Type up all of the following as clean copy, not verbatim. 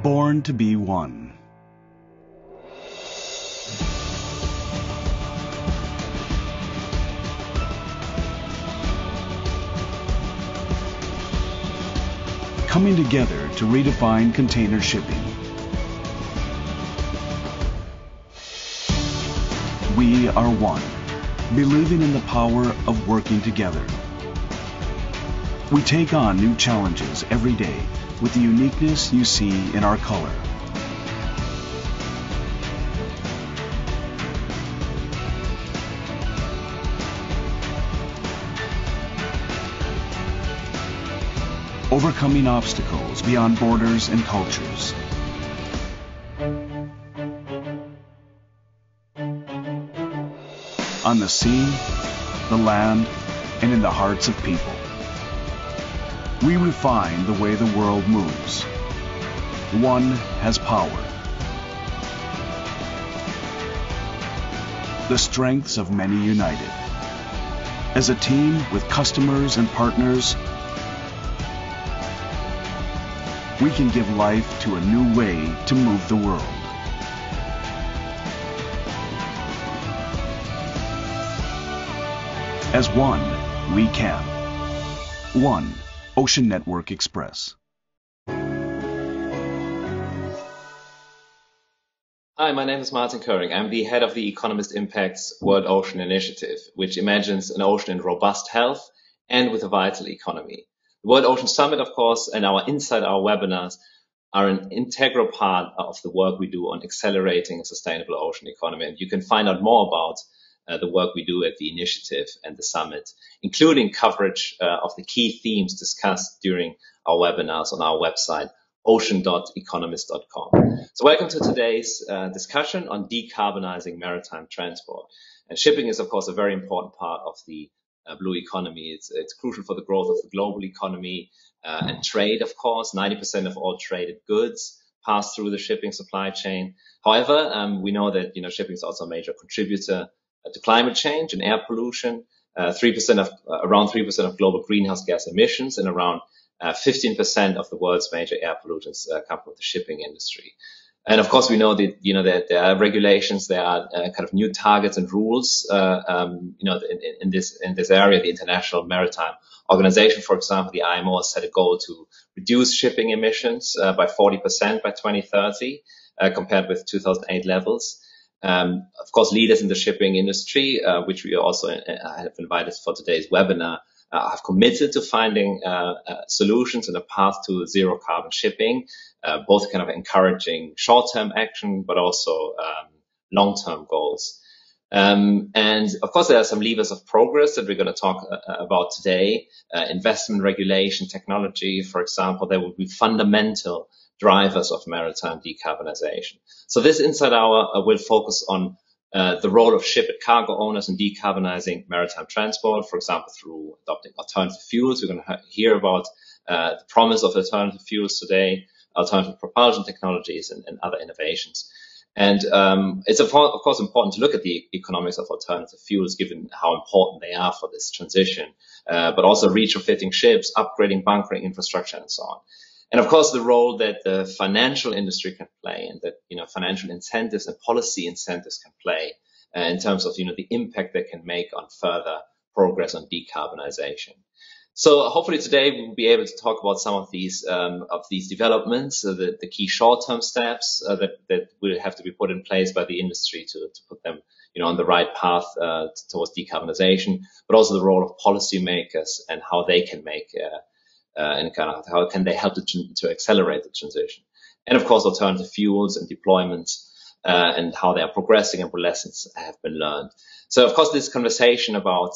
Born to be one. Coming together to redefine container shipping. We are one, believing in the power of working together. We take on new challenges every day with the uniqueness you see in our color. Overcoming obstacles beyond borders and cultures. On the sea, the land, and in the hearts of people. We refine the way the world moves. One has power. The strengths of many united. As a team with customers and partners, we can give life to a new way to move the world. As one, we can. One Ocean Network Express. Hi, my name is Koehring. I'm the head of the Economist Impact's World Ocean Initiative, which imagines an ocean in robust health and with a vital economy. The World Ocean Summit, of course, and our webinars are an integral part of the work we do on accelerating a sustainable ocean economy. And you can find out more about the work we do at the initiative and the summit, including coverage of the key themes discussed during our webinars on our website, ocean.economist.com. So welcome to today's discussion on decarbonizing maritime transport. And shipping is, of course, a very important part of the blue economy. It's crucial for the growth of the global economy and trade, of course. 90% of all traded goods pass through the shipping supply chain. However, we know that shipping is also a major contributor to climate change and air pollution. Around 3% of global greenhouse gas emissions, and around 15% of the world's major air pollutants come from the shipping industry. And of course, we know that that there are regulations, there are kind of new targets and rules, in this area. The International Maritime Organization, for example, the IMO, has set a goal to reduce shipping emissions by 40% by 2030, compared with 2008 levels. Of course, leaders in the shipping industry, which we also have invited for today's webinar, have committed to finding solutions and a path to zero carbon shipping, both kind of encouraging short-term action, but also long-term goals. And of course, there are some levers of progress that we're going to talk about today. Investment, regulation, technology, for example, they will be fundamental drivers of maritime decarbonization. So this Inside Hour will focus on the role of ship and cargo owners in decarbonizing maritime transport, for example, through adopting alternative fuels. We're going to hear about the promise of alternative fuels today, alternative propulsion technologies, and other innovations. And it's, of course, important to look at the economics of alternative fuels, given how important they are for this transition, but also retrofitting ships, upgrading bunkering infrastructure, and so on. And of course, the role that the financial industry can play, and that financial incentives and policy incentives can play in terms of the impact they can make on further progress on decarbonization. So hopefully today we'll be able to talk about some of these developments, the key short-term steps that will have to be put in place by the industry to put them on the right path towards decarbonization, but also the role of policymakers and how they can make and kind of how can they help to accelerate the transition. And of course, alternative fuels and deployments and how they are progressing and what lessons have been learned. So of course, this conversation about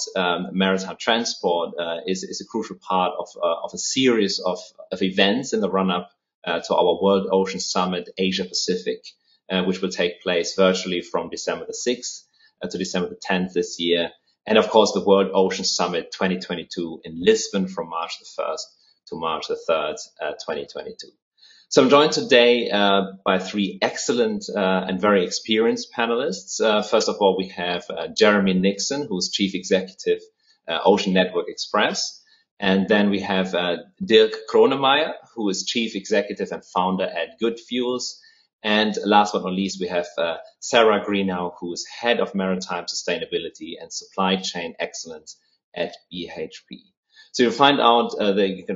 maritime transport is a crucial part of a series of events in the run-up to our World Ocean Summit Asia Pacific, which will take place virtually from December the 6th to December the 10th this year. And of course, the World Ocean Summit 2022 in Lisbon from March the 1st to March the 3rd, 2022. So I'm joined today by three excellent and very experienced panelists. First of all, we have Jeremy Nixon, who's Chief Executive, Ocean Network Express. And then we have Dirk Kronemeijer, who is Chief Executive and Founder at GoodFuels. And last but not least, we have Sarah Greenough, who is Head of Maritime Sustainability and Supply Chain Excellence at BHP. So you can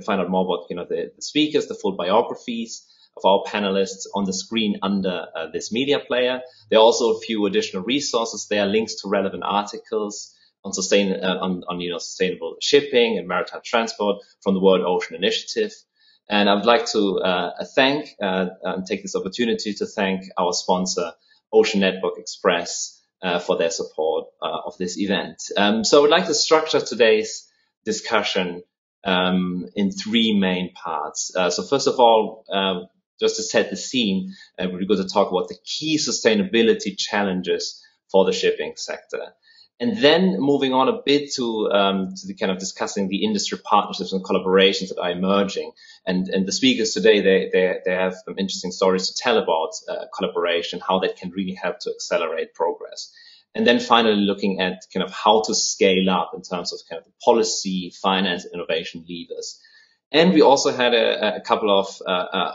find out more about the speakers, the full biographies of our panelists on the screen under this media player. There are also a few additional resources. There are links to relevant articles on sustainable shipping and maritime transport from the World Ocean Initiative. And I would like to thank and take this opportunity to thank our sponsor, Ocean Network Express, for their support of this event. So I would like to structure today's discussion in three main parts. So first of all, just to set the scene, we're going to talk about the key sustainability challenges for the shipping sector. And then moving on a bit to the kind of discussing the industry partnerships and collaborations that are emerging. And the speakers today, they have some interesting stories to tell about collaboration, how that can really help to accelerate progress. And then finally looking at kind of how to scale up in terms of kind of the policy, finance, innovation levers. And we also had a couple of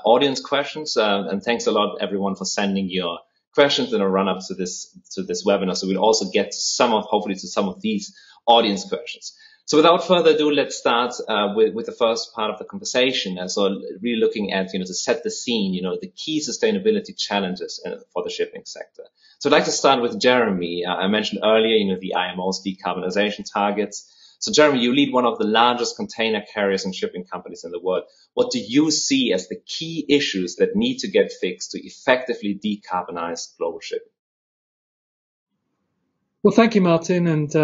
audience questions. And thanks a lot, everyone, for sending your questions in a run-up to this webinar. So we'll also get to hopefully to some of these audience questions. So without further ado, let's start with the first part of the conversation. And so really looking at, to set the scene, the key sustainability challenges for the shipping sector. So I'd like to start with Jeremy. I mentioned earlier, the IMO's decarbonization targets. So Jeremy, you lead one of the largest container carriers and shipping companies in the world. What do you see as the key issues that need to get fixed to effectively decarbonize global shipping? Well, thank you, Martin. And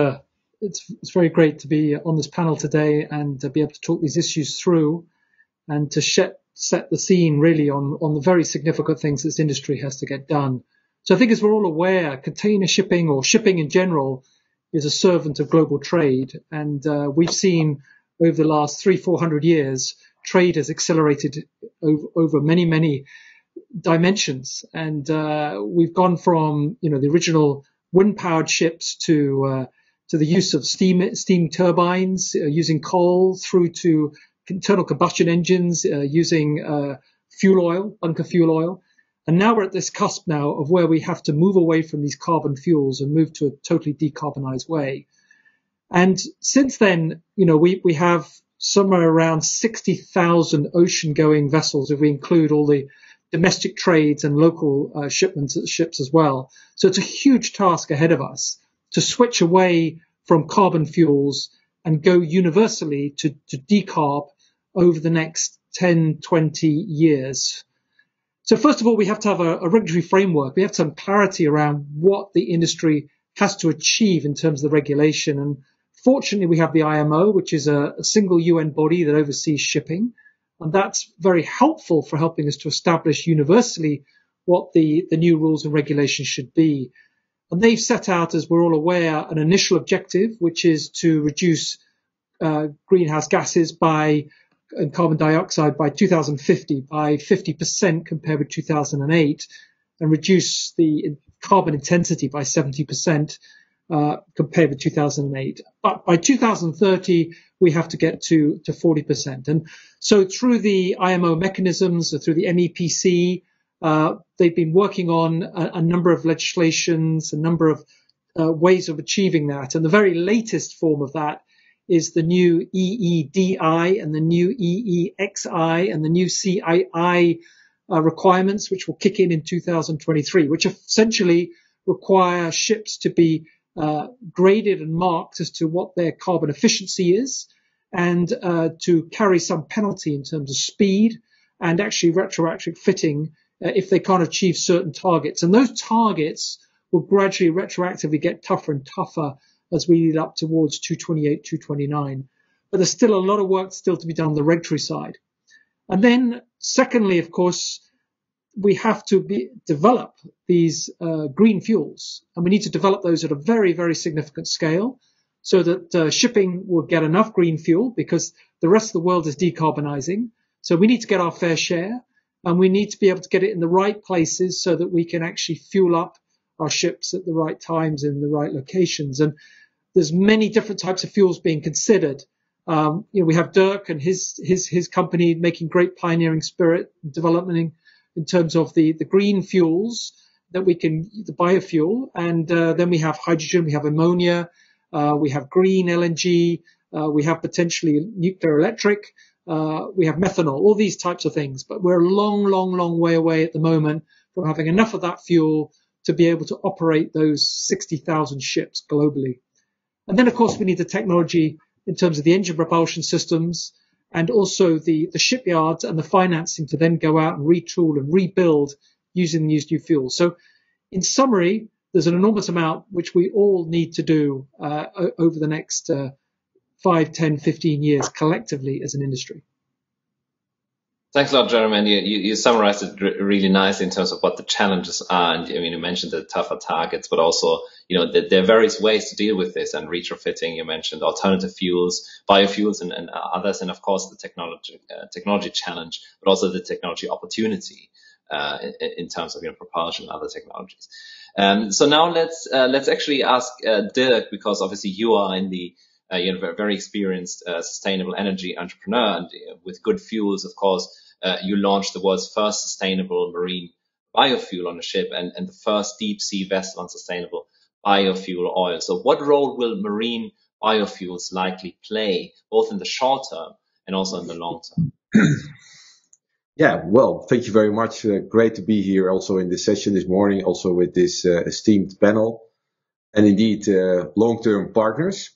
it's very great to be on this panel today and to be able to talk these issues through and to set the scene really on the very significant things this industry has to get done. So I think as we're all aware, container shipping or shipping in general is a servant of global trade. And we've seen over the last 300-400 years, trade has accelerated over many, many dimensions. And we've gone from, the original wind-powered ships to the use of steam turbines using coal, through to internal combustion engines using fuel oil, bunker fuel oil. And now we're at this cusp now of where we have to move away from these carbon fuels and move to a totally decarbonized way. And since then, we have somewhere around 60,000 ocean-going vessels, if we include all the domestic trades and local ships as well. So it's a huge task ahead of us to switch away from carbon fuels and go universally to decarb over the next 10, 20 years. So first of all, we have to have a regulatory framework. We have some clarity around what the industry has to achieve in terms of the regulation. And fortunately, we have the IMO, which is a single UN body that oversees shipping. And that's very helpful for helping us to establish universally what the new rules and regulations should be. And they've set out, as we're all aware, an initial objective, which is to reduce greenhouse gases and carbon dioxide by 2050 by 50% compared with 2008, and reduce the carbon intensity by 70% compared with 2008. But by 2030, we have to get to 40%. And so through the IMO mechanisms, through the MEPC, they've been working on a number of legislations, a number of ways of achieving that. And the very latest form of that is the new EEDI and the new EEXI and the new CII requirements, which will kick in 2023, which essentially require ships to be graded and marked as to what their carbon efficiency is, and to carry some penalty in terms of speed and actually retrofitting if they can't achieve certain targets. And those targets will gradually retroactively get tougher and tougher as we lead up towards 228, 229. But there's still a lot of work still to be done on the regulatory side. And then secondly, of course, we have to develop these green fuels. And we need to develop those at a very, very significant scale so that shipping will get enough green fuel, because the rest of the world is decarbonizing. So we need to get our fair share, and we need to be able to get it in the right places so that we can actually fuel up our ships at the right times in the right locations. And there's many different types of fuels being considered. We have Dirk and his company making great pioneering spirit development in terms of the green fuels that the biofuel. And then we have hydrogen, we have ammonia, we have green LNG, we have potentially nuclear electric, we have methanol, all these types of things. But we're a long way away at the moment from having enough of that fuel to be able to operate those 60,000 ships globally. And then, of course, we need the technology in terms of the engine propulsion systems and also the shipyards and the financing to then go out and retool and rebuild using these new fuels. So in summary, there's an enormous amount which we all need to do over the next 5, 10, 15 years collectively as an industry. Thanks a lot, Jeremy. And you summarized it really nicely in terms of what the challenges are. And I mean, you mentioned the tougher targets, but also, there are various ways to deal with this. And retrofitting, you mentioned alternative fuels, biofuels, and others. And of course, the technology challenge, but also the technology opportunity in terms of propulsion and other technologies. So now let's actually ask Dirk, because obviously you are in the very experienced sustainable energy entrepreneur, and with GoodFuels, of course, you launched the world's first sustainable marine biofuel on a ship and the first deep sea vessel on sustainable biofuel oil. So what role will marine biofuels likely play, both in the short term and also in the long term? Yeah, well, thank you very much. Great to be here also in this session this morning, also with this esteemed panel, and indeed long-term partners.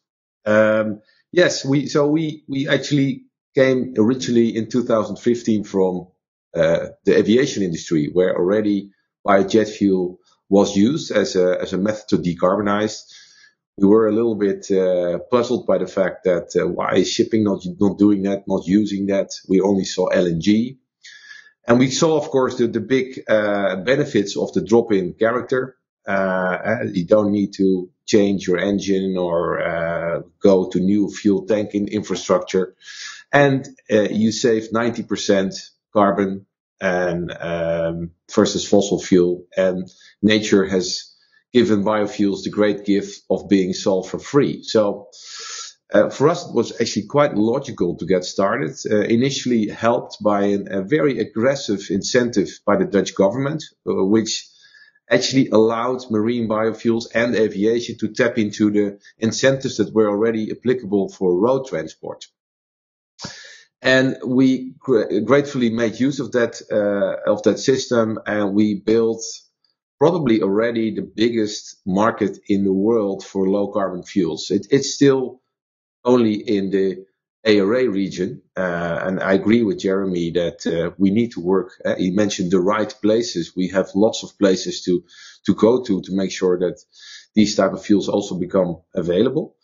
Yes, we actually came originally in 2015 from the aviation industry, where already biojet fuel was used as a method to decarbonize. We were a little bit puzzled by the fact that why is shipping not doing that, not using that? We only saw LNG. And we saw, of course, the big benefits of the drop-in character. You don't need to change your engine or go to new fuel tanking infrastructure. And you save 90% carbon and versus fossil fuel. And nature has given biofuels the great gift of being sulfur-free. So for us, it was actually quite logical to get started, initially helped by a very aggressive incentive by the Dutch government, which actually allowed marine biofuels and aviation to tap into the incentives that were already applicable for road transport. And we gratefully made use of that system, and we built probably already the biggest market in the world for low carbon fuels. It's still only in the ARA region, and I agree with Jeremy that we need to work. He mentioned the right places. We have lots of places to go to make sure that these type of fuels also become available.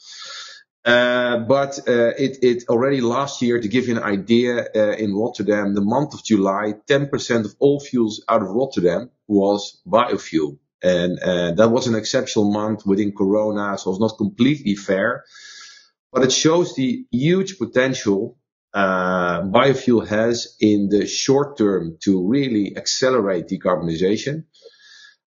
But it already last year, to give you an idea, in Rotterdam, the month of July, 10% of all fuels out of Rotterdam was biofuel. And that was an exceptional month within Corona, so it's not completely fair. But it shows the huge potential biofuel has in the short term to really accelerate decarbonization.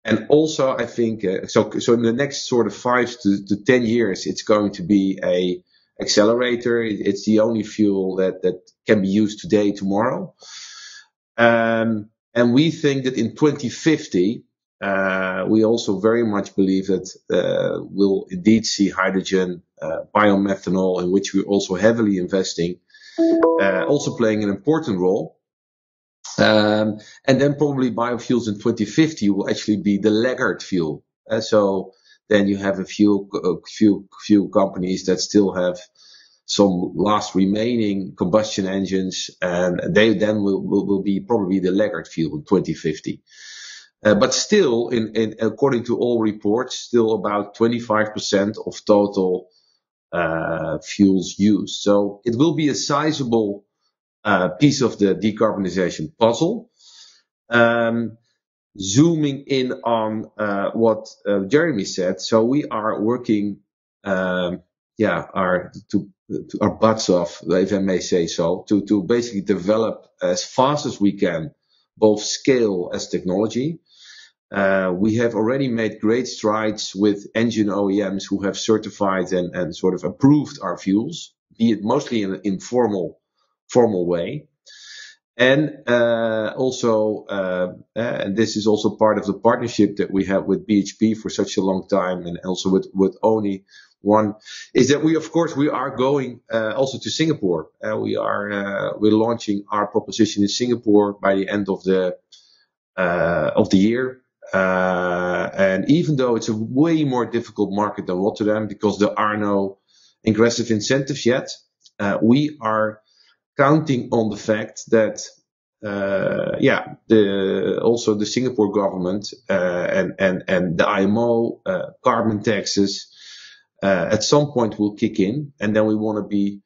And also, I think, so in the next sort of 5 to 10 years, it's going to be a accelerator. It's the only fuel that can be used today, tomorrow. And we think that in 2050, we also very much believe that we'll indeed see hydrogen, biomethanol, in which we're also heavily investing, also playing an important role. And then probably biofuels in 2050 will actually be the laggard fuel. So then you have a few companies that still have some last remaining combustion engines, and they then will be probably the laggard fuel in 2050. But still, according to all reports, still about 25% of total fuels used. So it will be a sizable piece of the decarbonization puzzle. Zooming in on what Jeremy said, so we are working, our butts off, if I may say so, to basically develop as fast as we can both scale as technology. We have already made great strides with engine OEMs who have certified and sort of approved our fuels, mostly in an formal way. And and this is also part of the partnership that we have with BHP for such a long time, and also with Oni one, is that we are going also to Singapore. We're launching our proposition in Singapore by the end of the year. And even though it's a way more difficult market than Rotterdam, because there are no aggressive incentives yet, we are counting on the fact that also the Singapore government and the IMO carbon taxes at some point will kick in, and then we want to be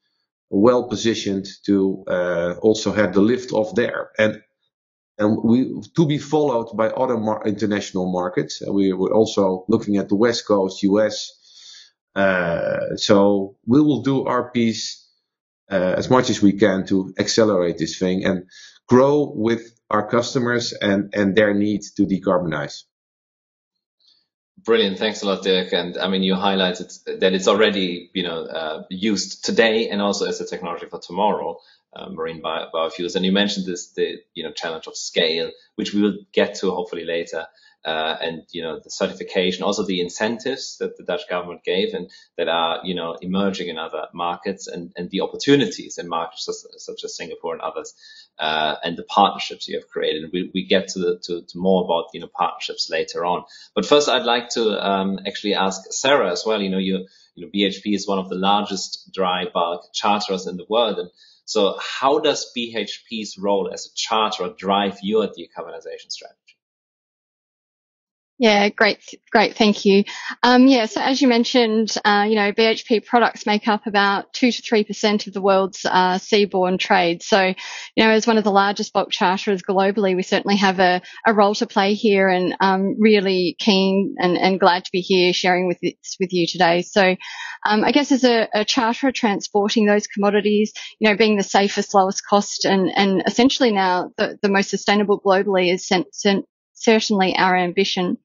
well positioned to also have the lift off there, and we to be followed by other international markets. We're also looking at the West Coast, US. So we will do our piece as much as we can to accelerate this thing and grow with our customers and their need to decarbonize. Brilliant. Thanks a lot, Dirk. And I mean, you highlighted that it's already, used today and also as a technology for tomorrow, marine biofuels. And you mentioned the challenge of scale, which we will get to hopefully later. And, the certification, also the incentives that the Dutch government gave and that are, emerging in other markets, and the opportunities in markets such as Singapore and others, and the partnerships you have created. And we get to more about, partnerships later on. But first, I'd like to actually ask Sarah as well. BHP is one of the largest dry bulk charterers in the world. And so how does BHP's role as a charterer drive your decarbonization strategy? Yeah, great. Thank you. So as you mentioned, BHP products make up about 2 to 3% of the world's seaborne trade. So, as one of the largest bulk charterers globally, we certainly have a role to play here, and really keen and glad to be here sharing with you today. So, I guess as a charterer transporting those commodities, being the safest, lowest cost, and essentially now the most sustainable globally is certainly our ambition.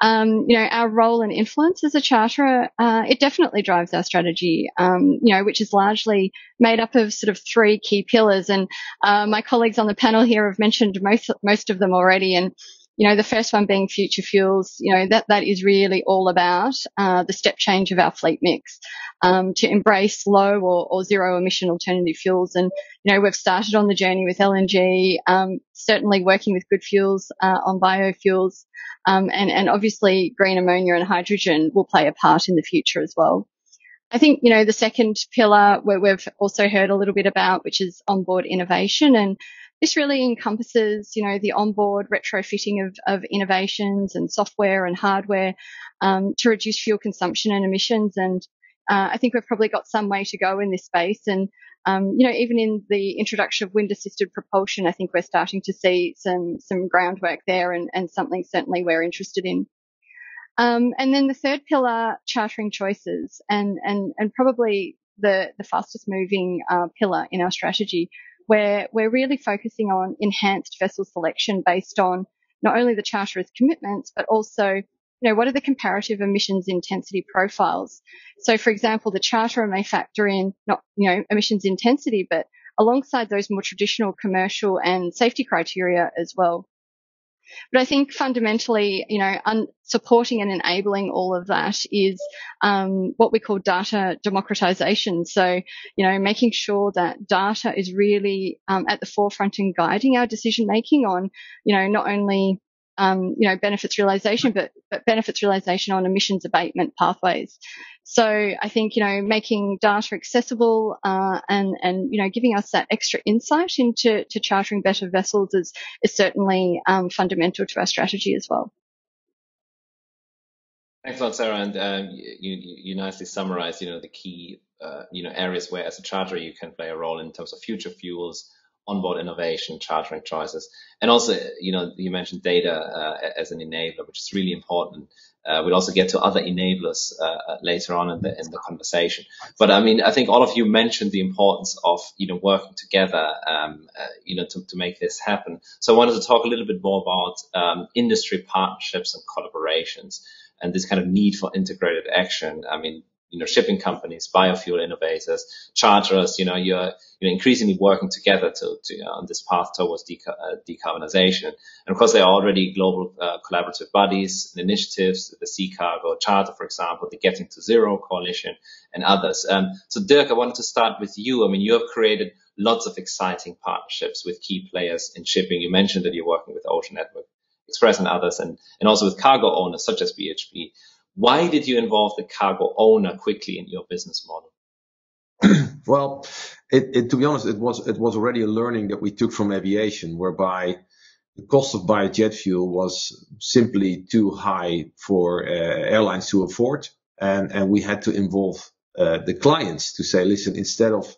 Our role and influence as a charterer, it definitely drives our strategy, which is largely made up of sort of 3 key pillars. And my colleagues on the panel here have mentioned most of them already. And the first one being future fuels, that is really all about the step change of our fleet mix, to embrace low or zero emission alternative fuels. And, we've started on the journey with LNG, certainly working with GoodFuels on biofuels, and obviously green ammonia and hydrogen will play a part in the future as well. I think, the second pillar where we've also heard a little bit about, which is onboard innovation. And this really encompasses, the onboard retrofitting of innovations and software and hardware to reduce fuel consumption and emissions. And I think we've probably got some way to go in this space. And, even in the introduction of wind-assisted propulsion, I think we're starting to see some groundwork there, and something certainly we're interested in. And then the third pillar, chartering choices, and probably the fastest moving pillar in our strategy, where we're really focusing on enhanced vessel selection based on not only the charterer's commitments, but also, what are the comparative emissions intensity profiles? So, for example, the charterer may factor in not, emissions intensity, but alongside those more traditional commercial and safety criteria as well. But I think fundamentally, supporting and enabling all of that is what we call data democratization. So, making sure that data is really at the forefront and guiding our decision making on, not only benefits realization, but benefits realization on emissions abatement pathways. So I think, making data accessible, and giving us that extra insight into chartering better vessels is certainly fundamental to our strategy as well. Thanks a lot, Sarah. And you nicely summarized, the key, areas where as a charterer you can play a role in terms of future fuels, onboard innovation, chartering choices. And also, you mentioned data as an enabler, which is really important. We'll also get to other enablers later on in the conversation. But I mean, I think all of you mentioned the importance of, working together, to make this happen. So I wanted to talk a little bit more about industry partnerships and collaborations, and this kind of need for integrated action. I mean, shipping companies, biofuel innovators, charterers, you're increasingly working together to on this path towards decarbonization. And of course, there are already global collaborative bodies and initiatives, the Sea Cargo Charter, for example, the Getting to Zero Coalition, and others. So Dirk, I wanted to start with you. I mean, you have created lots of exciting partnerships with key players in shipping. You mentioned that you're working with Ocean Network Express and others, and also with cargo owners such as BHP. Why did you involve the cargo owner quickly in your business model? Well, to be honest, it was already a learning that we took from aviation, whereby the cost of biojet fuel was simply too high for airlines to afford, and we had to involve the clients to say, listen, instead of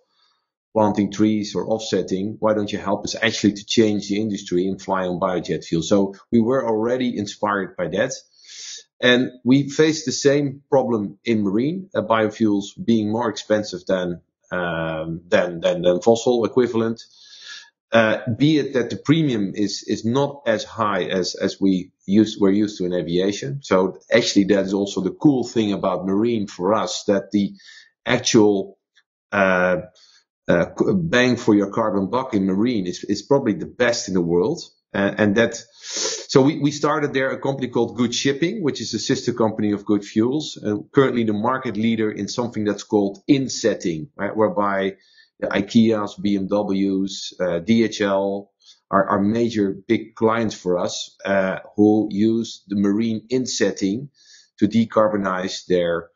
planting trees or offsetting, why don't you help us actually to change the industry and fly on biojet fuel? So we were already inspired by that. And we faced the same problem in marine, biofuels being more expensive than fossil equivalent. Be it that the premium is not as high as we're used to in aviation. So actually that is also the cool thing about marine for us, that the actual bang for your carbon buck in marine is probably the best in the world. So we started there a company called Good Shipping, which is a sister company of GoodFuels, currently the market leader in something that's called insetting, right? Whereby the IKEAs, BMWs, DHL are major big clients for us, who use the marine insetting to decarbonize their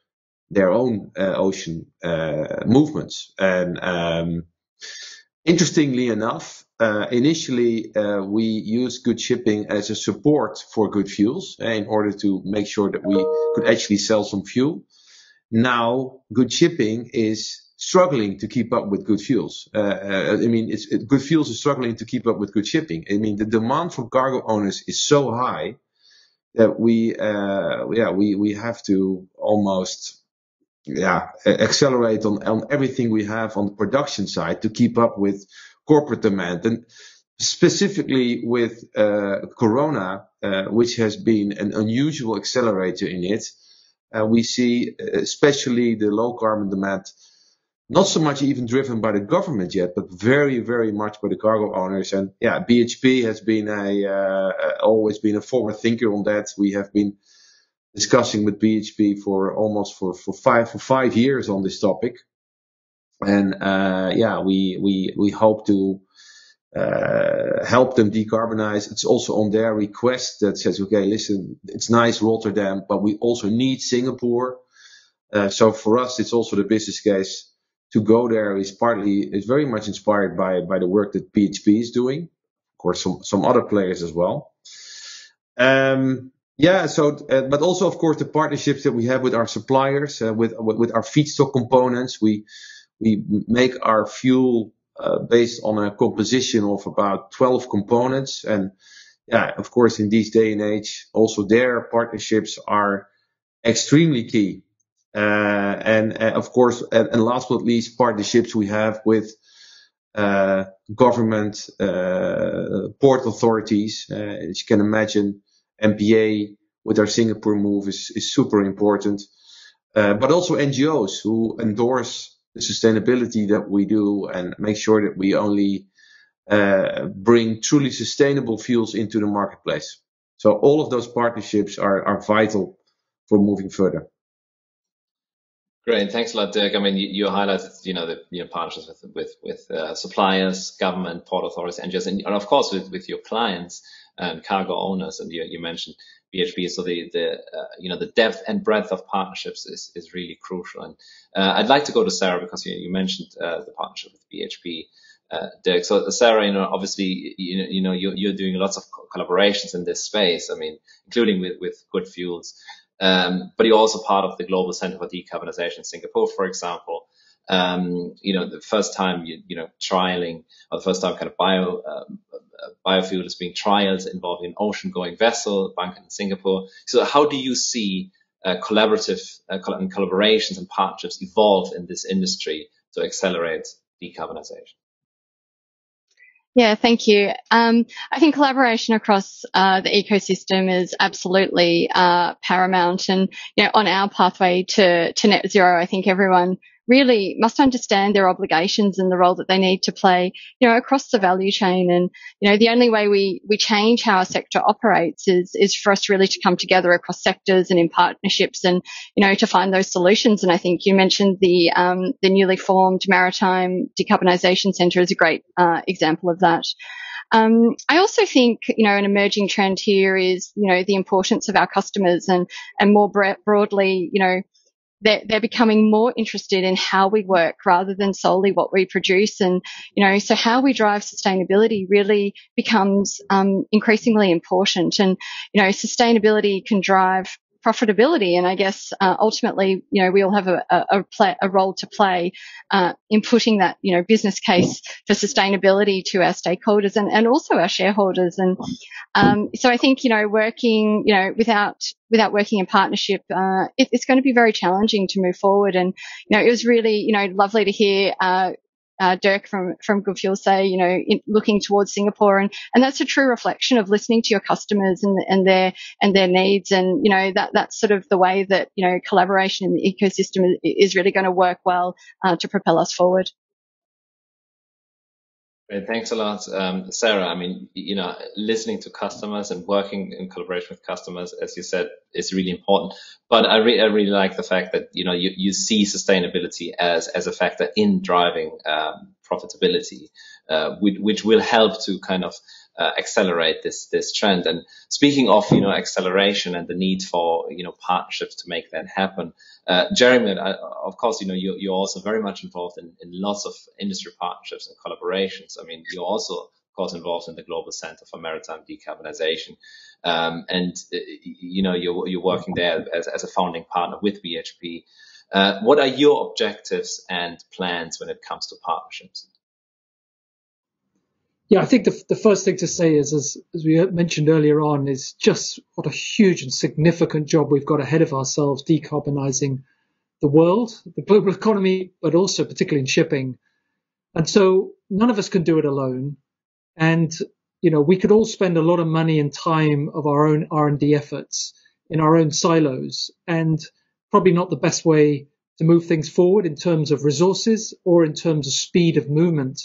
own ocean movements. And interestingly enough, initially we used Good Shipping as a support for GoodFuels in order to make sure that we could actually sell some fuel. Now Good Shipping is struggling to keep up with GoodFuels. GoodFuels is struggling to keep up with Good Shipping. I mean, the demand from cargo owners is so high that we have to almost accelerate on everything we have on the production side to keep up with corporate demand, and specifically with Corona, which has been an unusual accelerator in it. We see especially the low carbon demand, not so much even driven by the government yet, but very, very much by the cargo owners. And BHP has been always been a forward thinker on that. We have been discussing with BHP for almost for 5 years on this topic. And we hope to help them decarbonize. It's also on their request that says, okay, listen, it's nice Rotterdam, but we also need Singapore. So for us, it's also the business case to go there is very much inspired by the work that BHP is doing. Of course, some other players as well. But also, of course, the partnerships that we have with our suppliers, with our feedstock components. We make our fuel based on a composition of about 12 components. And of course, in this day and age, also their partnerships are extremely key. Of course, and last but not least, partnerships we have with government, port authorities. As you can imagine, MPA with our Singapore move is super important. But also NGOs who endorse the sustainability that we do and make sure that we only bring truly sustainable fuels into the marketplace. So all of those partnerships are vital for moving further. Great, thanks a lot, Dirk. I mean, you highlighted, the partnerships with suppliers, government, port authorities, NGOs, and of course with your clients and cargo owners. And you mentioned BHP, so the depth and breadth of partnerships is really crucial. And I'd like to go to Sarah because you mentioned the partnership with BHP, Dirk. So Sarah, obviously, you're doing lots of collaborations in this space. I mean, including with GoodFuels. But you're also part of the Global Center for Decarbonization in Singapore, for example. The first time trialing, or the first time kind of biofuel is being trialed involving an ocean-going vessel bunkered in Singapore. So how do you see collaborations and partnerships evolve in this industry to accelerate decarbonization? Yeah, thank you. I think collaboration across the ecosystem is absolutely paramount, and on our pathway to net zero, I think everyone really must understand their obligations and the role that they need to play, across the value chain. And the only way we change how our sector operates is for us really to come together across sectors and in partnerships, and to find those solutions. And I think you mentioned the newly formed Maritime Decarbonising Centre is a great example of that. I also think, an emerging trend here is, the importance of our customers, and more broadly, they're becoming more interested in how we work rather than solely what we produce. And, so how we drive sustainability really becomes increasingly important. And, sustainability can drive profitability. And I guess ultimately, we all have a role to play in putting that, business case for sustainability to our stakeholders and also our shareholders. And so I think, working, without working in partnership, it's going to be very challenging to move forward. And, it was really, lovely to hear Dirk from GoodFuels say, looking towards Singapore, and that's a true reflection of listening to your customers and their needs, and that's sort of the way that collaboration in the ecosystem is really going to work well to propel us forward. Great, thanks a lot, Sarah. I mean, listening to customers and working in collaboration with customers, as you said, is really important. But I really like the fact that you see sustainability as a factor in driving profitability, which will help to kind of accelerate this trend. And speaking of acceleration and the need for partnerships to make that happen, Jeremy, of course, you're also very much involved in lots of industry partnerships and collaborations. I mean, you're also, of course, involved in the Global Center for Maritime Decarbonising, and you're working there as a founding partner with BHP. What are your objectives and plans when it comes to partnerships? Yeah, I think the first thing to say is, as we mentioned earlier on, is just what a huge and significant job we've got ahead of ourselves decarbonising the world, the global economy, but also particularly in shipping. And so none of us can do it alone. And, we could all spend a lot of money and time of our own R&D efforts in our own silos, and probably not the best way to move things forward in terms of resources or in terms of speed of movement.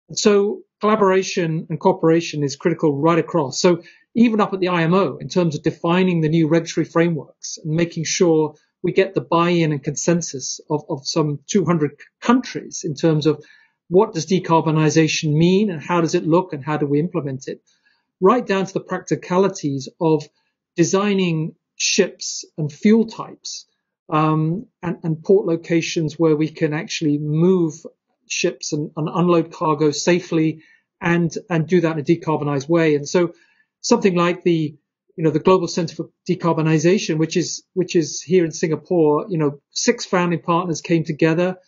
And so collaboration and cooperation is critical right across. So even up at the IMO, in terms of defining the new regulatory frameworks and making sure we get the buy-in and consensus of some 200 countries in terms of what does decarbonisation mean and how does it look and how do we implement it, right down to the practicalities of designing ships and fuel types and port locations where we can actually move ships and unload cargo safely and do that in a decarbonised way. And so something like the Global Center for Decarbonisation, which is here in Singapore, 6 founding partners came together.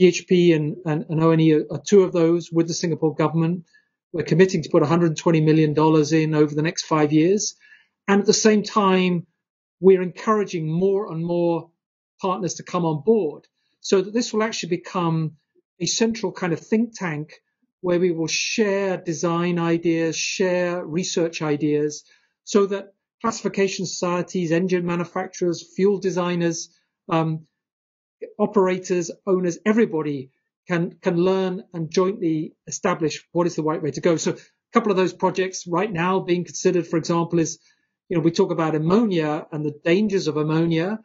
BHP and ONE are 2 of those with the Singapore government. We're committing to put $120 million in over the next 5 years. And at the same time, we're encouraging more and more partners to come on board so that this will actually become a central kind of think tank where we will share design ideas, share research ideas, so that classification societies, engine manufacturers, fuel designers, operators, owners, everybody can learn and jointly establish what is the right way to go. So a couple of those projects right now being considered, for example, is, we talk about ammonia and the dangers of ammonia.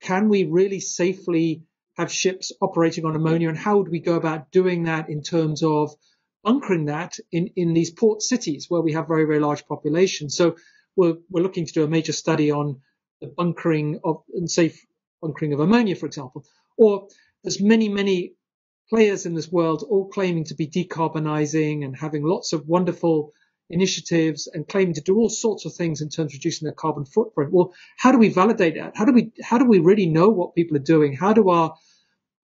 Can we really safely have ships operating on ammonia, and how would we go about doing that in terms of bunkering that in these port cities where we have very, very large populations? So we're looking to do a major study on the bunkering of and safe bunkering of ammonia, for example. Or there's many, many players in this world all claiming to be decarbonising and having lots of wonderful initiatives and claiming to do all sorts of things in terms of reducing their carbon footprint. Well, how do we validate that? How do we really know what people are doing? How do our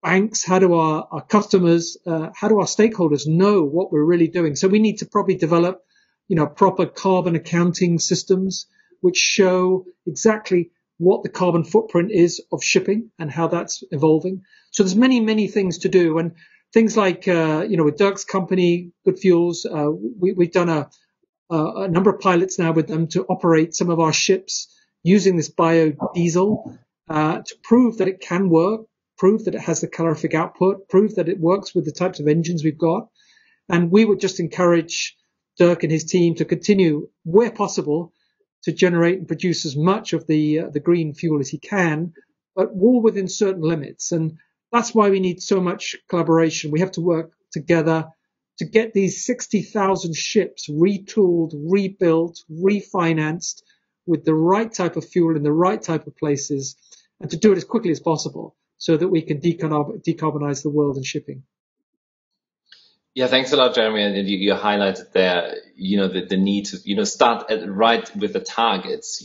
banks, how do our customers, how do our stakeholders know what we're really doing? So we need to probably develop, proper carbon accounting systems which show exactly what the carbon footprint is of shipping and how that's evolving. So there's many, many things to do. And things like, with Dirk's company, GoodFuels, we've done a number of pilots now with them to operate some of our ships using this biodiesel to prove that it can work, prove that it has the calorific output, prove that it works with the types of engines we've got. And we would just encourage Dirk and his team to continue, where possible, to generate and produce as much of the green fuel as he can, but all within certain limits. And that's why we need so much collaboration. We have to work together to get these 60,000 ships retooled, rebuilt, refinanced with the right type of fuel in the right type of places, and to do it as quickly as possible so that we can decarbonize the world in shipping. Yeah, thanks a lot, Jeremy. And you highlighted there, the need to, start right with the targets,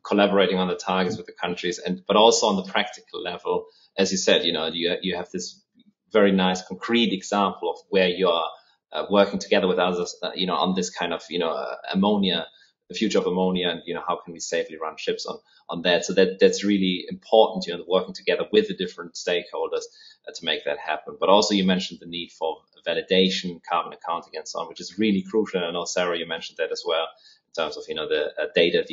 collaborating on the targets with the countries, but also on the practical level. As you said, you have this very nice concrete example of where you are working together with others, on this kind of, ammonia, the future of ammonia, and, how can we safely run ships on that. So that's really important, working together with the different stakeholders to make that happen. But also you mentioned the need for validation, carbon accounting, and so on, which is really crucial. And I know, Sarah, you mentioned that as well in terms of, the data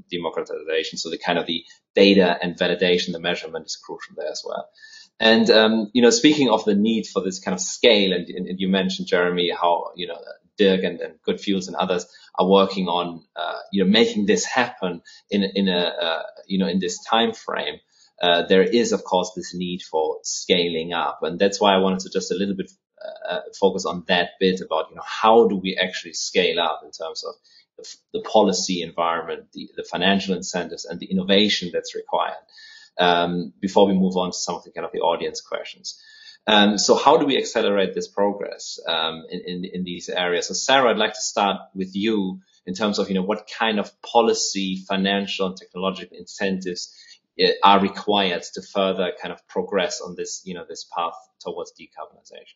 democratization. So the kind of the data and validation, the measurement is crucial there as well. And, speaking of the need for this kind of scale, and you mentioned, Jeremy, how, Dirk and GoodFuels and others are working on, making this happen in this time frame. There is, of course, this need for scaling up. And that's why I wanted to just a little bit focus on that bit about, how do we actually scale up in terms of the policy environment, the financial incentives, and the innovation that's required, before we move on to some of the kind of the audience questions. So how do we accelerate this progress in these areas? So Sarah, I'd like to start with you in terms of, what kind of policy, financial, and technological incentives are required to further kind of progress on this, this path towards decarbonization.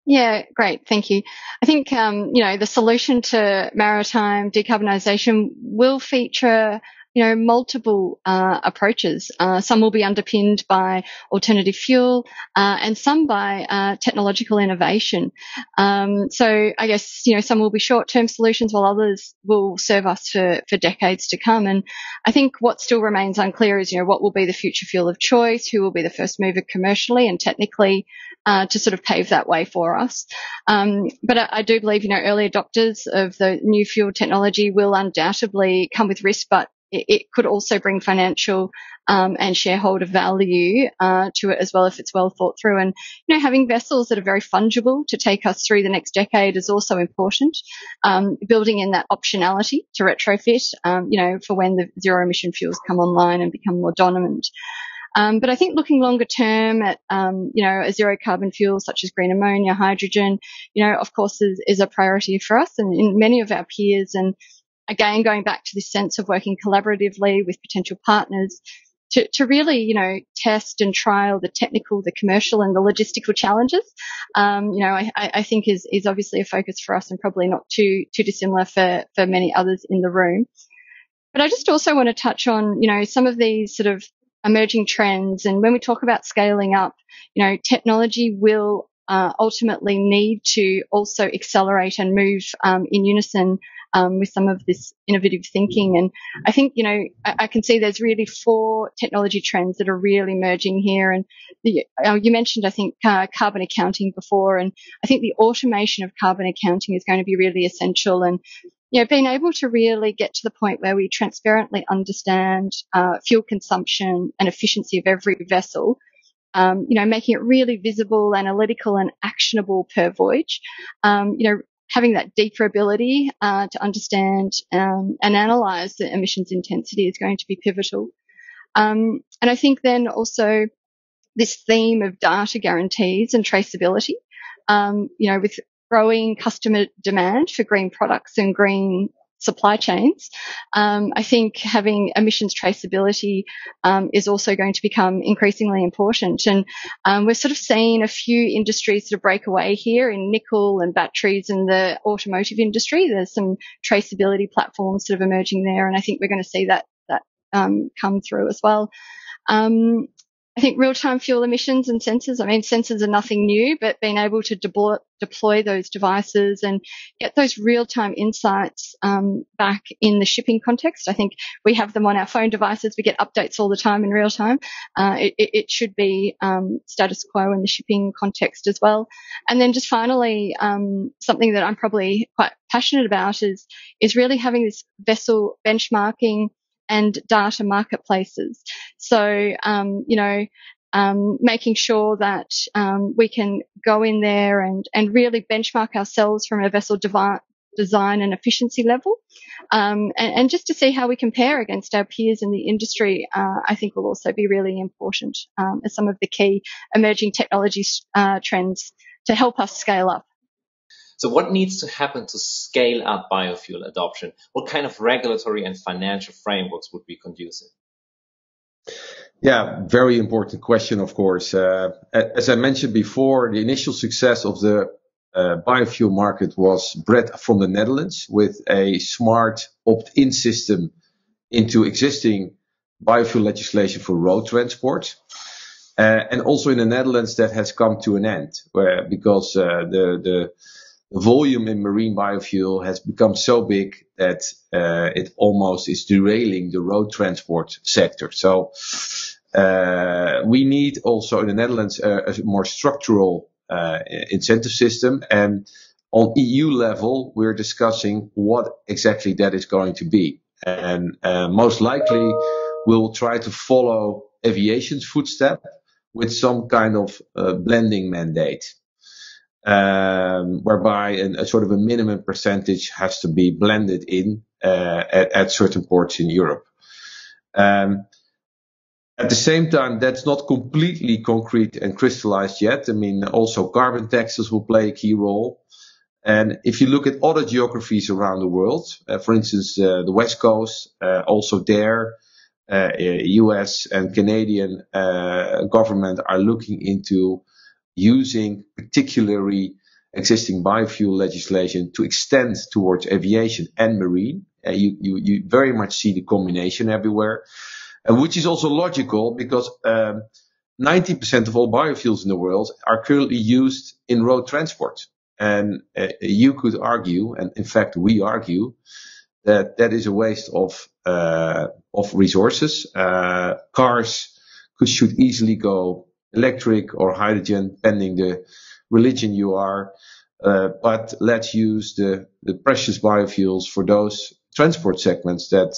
Yeah, great. Thank you. I think, the solution to maritime decarbonisation will feature, multiple approaches. Some will be underpinned by alternative fuel, and some by technological innovation. So I guess, some will be short-term solutions while others will serve us for decades to come. And I think what still remains unclear is, what will be the future fuel of choice, who will be the first mover commercially and technically to sort of pave that way for us. But I do believe, early adopters of the new fuel technology will undoubtedly come with risk, but it could also bring financial and shareholder value to it as well if it's well thought through. And, having vessels that are very fungible to take us through the next decade is also important. Building in that optionality to retrofit, for when the zero emission fuels come online and become more dominant. But I think looking longer term at, a zero carbon fuel such as green ammonia, hydrogen, of course is a priority for us and in many of our peers. And again, going back to this sense of working collaboratively with potential partners to really, test and trial the technical, the commercial and the logistical challenges, I think is obviously a focus for us and probably not too dissimilar for many others in the room. But I just also want to touch on, some of these sort of emerging trends. And when we talk about scaling up, technology will ultimately need to also accelerate and move in unison with some of this innovative thinking. And I think, I can see there's really 4 technology trends that are really emerging here. And you mentioned, I think, carbon accounting before, and I think the automation of carbon accounting is going to be really essential. And being able to really get to the point where we transparently understand fuel consumption and efficiency of every vessel, making it really visible, analytical and actionable per voyage, having that deeper ability to understand and analyse the emissions intensity is going to be pivotal. And I think then also this theme of data guarantees and traceability, with growing customer demand for green products and green supply chains, I think having emissions traceability is also going to become increasingly important. And we're sort of seeing a few industries sort of break away here in nickel and batteries and the automotive industry. There's some traceability platforms sort of emerging there, and I think we're going to see that come through as well. I think real-time fuel emissions and sensors. I mean, sensors are nothing new, but being able to deploy those devices and get those real-time insights back in the shipping context. I think we have them on our phone devices. We get updates all the time in real time. It should be status quo in the shipping context as well. And then just finally, something that I'm probably quite passionate about is really having this vessel benchmarking and data marketplaces. So, making sure that we can go in there and really benchmark ourselves from a vessel design and efficiency level, and just to see how we compare against our peers in the industry, I think will also be really important as some of the key emerging technology trends to help us scale up. So what needs to happen to scale up biofuel adoption? What kind of regulatory and financial frameworks would be conducive? Yeah, very important question, of course. As I mentioned before, the initial success of the biofuel market was bred from the Netherlands with a smart opt-in system into existing biofuel legislation for road transport. And also in the Netherlands that has come to an end because the volume in marine biofuel has become so big that it almost is derailing the road transport sector. So we need also in the Netherlands a more structural incentive system. And on EU level, we're discussing what exactly that is going to be. And most likely we'll try to follow aviation's footstep with some kind of blending mandate. Whereby a sort of a minimum percentage has to be blended in at certain ports in Europe. At the same time, that's not completely concrete and crystallized yet. I mean, also carbon taxes will play a key role. And if you look at other geographies around the world, for instance, the West Coast, also there, US and Canadian government are looking into using particularly existing biofuel legislation to extend towards aviation and marine. You very much see the combination everywhere, which is also logical because 90% of all biofuels in the world are currently used in road transport. And you could argue, and in fact we argue, that that is a waste of resources. Cars should easily go electric or hydrogen, depending the religion you are. But let's use the precious biofuels for those transport segments that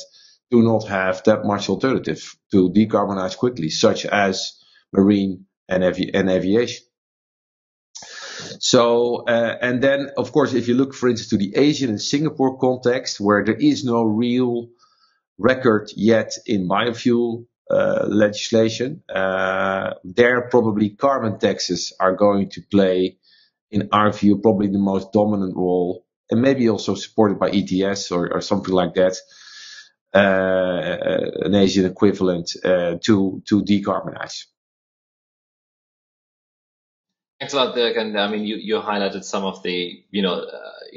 do not have that much alternative to decarbonize quickly, such as marine and aviation. So, and then, of course, if you look, for instance, to the Asian and Singapore context, where there is no real record yet in biofuel legislation, there probably carbon taxes are going to play, in our view, probably the most dominant role, and maybe also supported by ETS or something like that, an Asian equivalent to decarbonize. Thanks a lot, Dirk. And I mean, you highlighted some of the,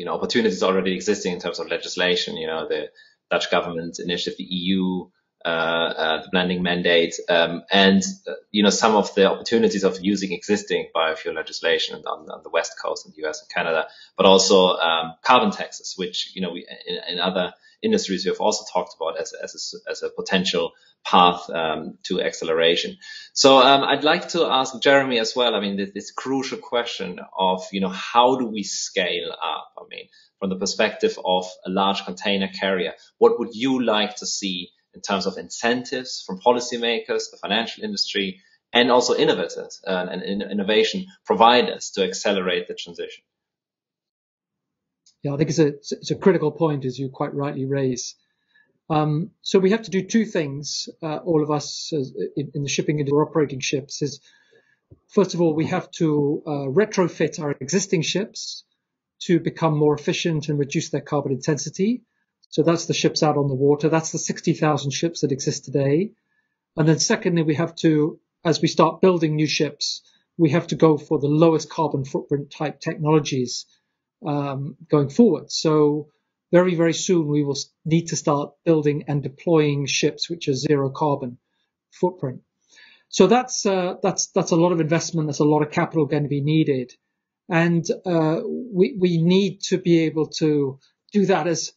opportunities already existing in terms of legislation, the Dutch government initiative, the EU, the blending mandate, and some of the opportunities of using existing biofuel legislation on the West Coast in the US and Canada, but also carbon taxes, which in other industries we have also talked about as a potential path to acceleration. So I'd like to ask Jeremy as well. I mean, this crucial question of how do we scale up? I mean, from the perspective of a large container carrier, what would you like to see in terms of incentives from policymakers, the financial industry, and also innovators and innovation providers to accelerate the transition? Yeah, I think it's a critical point, as you quite rightly raise. So we have to do two things, all of us in the shipping industry operating ships. Is first of all, we have to retrofit our existing ships to become more efficient and reduce their carbon intensity. So that's the ships out on the water. That's the 60,000 ships that exist today. And then secondly, we have to, as we start building new ships, we have to go for the lowest carbon footprint type technologies going forward. So very, very soon we will need to start building and deploying ships which are zero carbon footprint. So that's a lot of investment. That's a lot of capital going to be needed. And we need to be able to do that as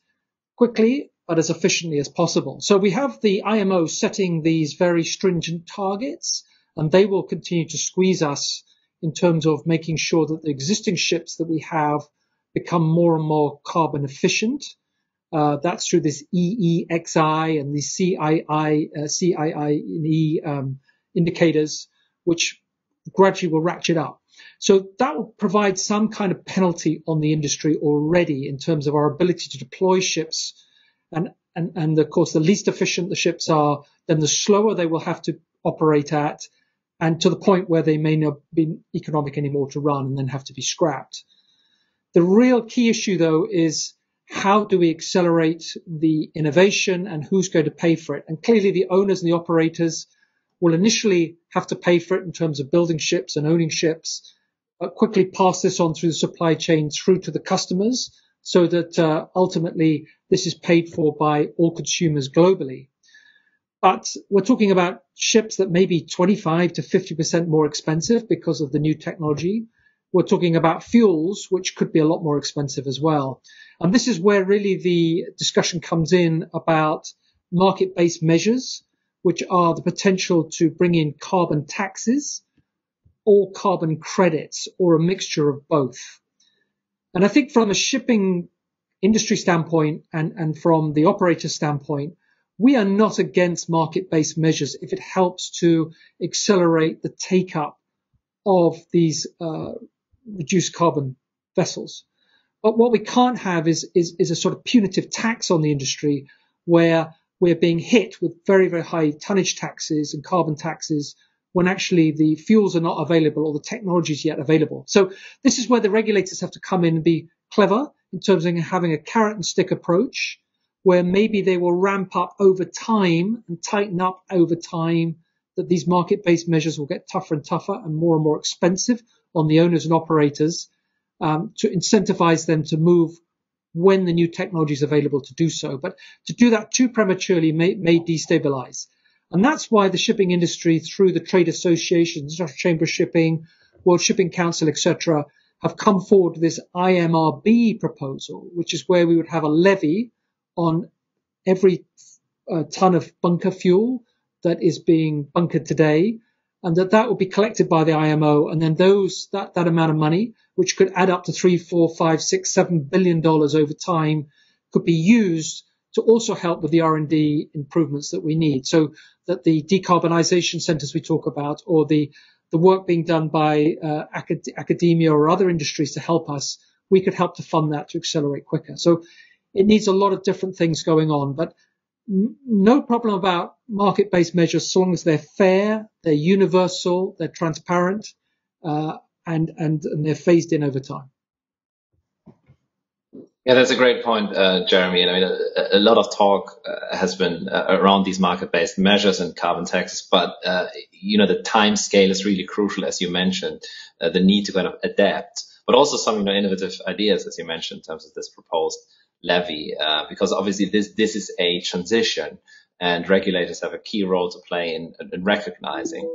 quickly but as efficiently as possible. So we have the IMO setting these very stringent targets, and they will continue to squeeze us in terms of making sure that the existing ships that we have become more and more carbon efficient. That's through this EEXI and the CII indicators, which gradually will ratchet up. So that will provide some kind of penalty on the industry already in terms of our ability to deploy ships. And of course, the least efficient the ships are, then the slower they will have to operate at, and to the point where they may not be economic anymore to run and then have to be scrapped. The real key issue, though, is how do we accelerate the innovation and who's going to pay for it? And clearly the owners and the operators will initially have to pay for it in terms of building ships and owning ships, but quickly pass this on through the supply chain through to the customers so that ultimately this is paid for by all consumers globally. But we're talking about ships that may be 25 to 50% more expensive because of the new technology. We're talking about fuels, which could be a lot more expensive as well. And this is where really the discussion comes in about market-based measures, which are the potential to bring in carbon taxes or carbon credits or a mixture of both. And I think from a shipping industry standpoint and from the operator standpoint, we are not against market-based measures if it helps to accelerate the take-up of these reduced carbon vessels. But what we can't have is a sort of punitive tax on the industry where we're being hit with very, very high tonnage taxes and carbon taxes when actually the fuels are not available or the technology is yet available. So this is where the regulators have to come in and be clever in terms of having a carrot and stick approach, where maybe they will ramp up over time and tighten up over time, that these market-based measures will get tougher and tougher and more expensive on the owners and operators, to incentivize them to move when the new technology is available to do so. But to do that too prematurely may destabilize. And that's why the shipping industry, through the trade associations, International Chamber of Shipping, World Shipping Council, etc., have come forward with this IMRB proposal, which is where we would have a levy on every ton of bunker fuel that is being bunkered today, and that will be collected by the IMO, and then that amount of money, which could add up to $3, $4, $5, $6, $7 billion over time, could be used to also help with the R&D improvements that we need. So that the decarbonisation centres we talk about, or the work being done by academia or other industries to help us, we could help to fund that to accelerate quicker. So it needs a lot of different things going on, but no problem about market-based measures so long as they're fair, they're universal, they're transparent, and they're phased in over time. Yeah, that's a great point, Jeremy. And I mean, a lot of talk has been around these market-based measures and carbon taxes, but the time scale is really crucial, as you mentioned, the need to kind of adapt, but also some innovative ideas, as you mentioned, in terms of this proposed levy, because obviously this is a transition, and regulators have a key role to play in recognizing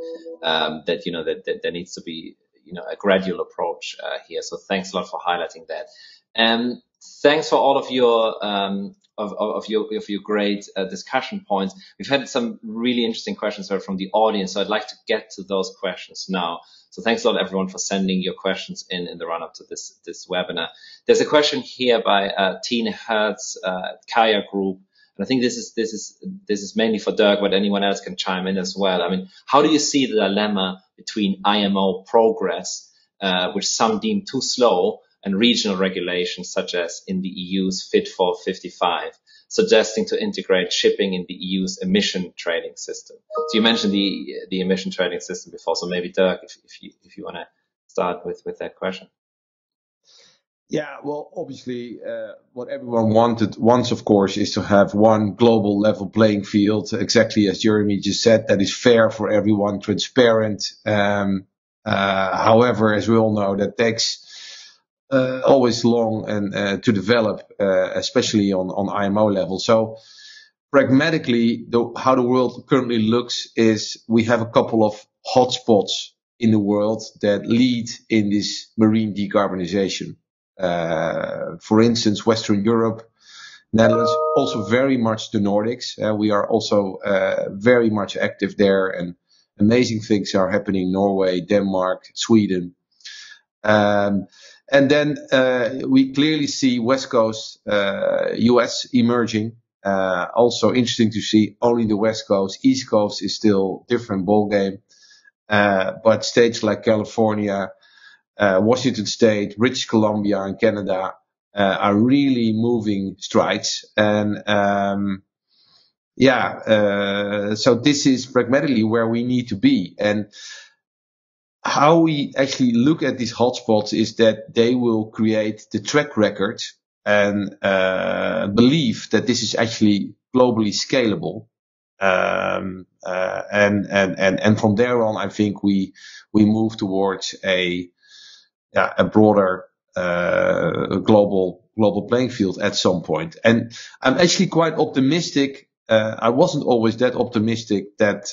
that there needs to be a gradual approach here. So thanks a lot for highlighting that. Thanks for all of your of your great discussion points. We've had some really interesting questions from the audience, so I'd like to get to those questions now. So thanks a lot, everyone, for sending your questions in the run-up to this webinar. There's a question here by Tina Hertz, Kaya Group, and I think this is mainly for Dirk, but anyone else can chime in as well. I mean, how do you see the dilemma between IMO progress, which some deem too slow, and regional regulations, such as in the EU's Fit for 55, suggesting to integrate shipping in the EU's emission trading system? So you mentioned the emission trading system before, so maybe Dirk, if you want to start with that question. Yeah, well, obviously, what everyone wants, of course, is to have one global level playing field, exactly as Jeremy just said, that is fair for everyone, transparent. However, as we all know, that takes always long and to develop, especially on IMO level. So pragmatically, how the world currently looks is we have a couple of hotspots in the world that lead in this marine decarbonization. For instance, Western Europe, Netherlands, also very much the Nordics. We are also very much active there, and amazing things are happening in Norway, Denmark, Sweden. And then we clearly see West Coast US emerging. Also interesting to see only the West Coast. East Coast is still different ballgame. But states like California, Washington State, British Columbia, and Canada are really moving strides. And so this is pragmatically where we need to be. And how we actually look at these hotspots is that they will create the track record and believe that this is actually globally scalable. And from there on, I think we move towards a broader global playing field at some point. And I'm actually quite optimistic. I wasn't always that optimistic that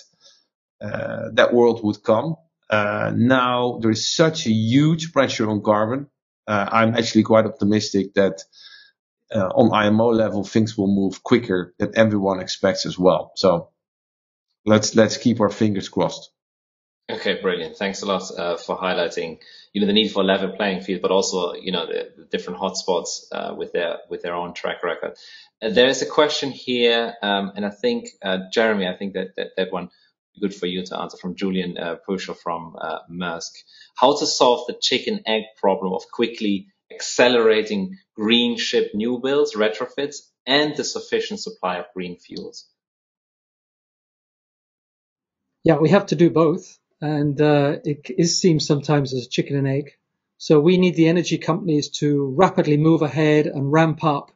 that world would come. Now there is such a huge pressure on carbon. I'm actually quite optimistic that on IMO level things will move quicker than everyone expects as well. So let's keep our fingers crossed. Okay, brilliant. Thanks a lot for highlighting, the need for a level playing field, but also, the different hotspots with their own track record. There is a question here, and I think Jeremy, I think that one would be good for you to answer, from Julian Pusher from Maersk. How to solve the chicken egg problem of quickly accelerating green ship new builds, retrofits, and the sufficient supply of green fuels? Yeah, we have to do both. And it seems sometimes as a chicken and egg. So we need the energy companies to rapidly move ahead and ramp up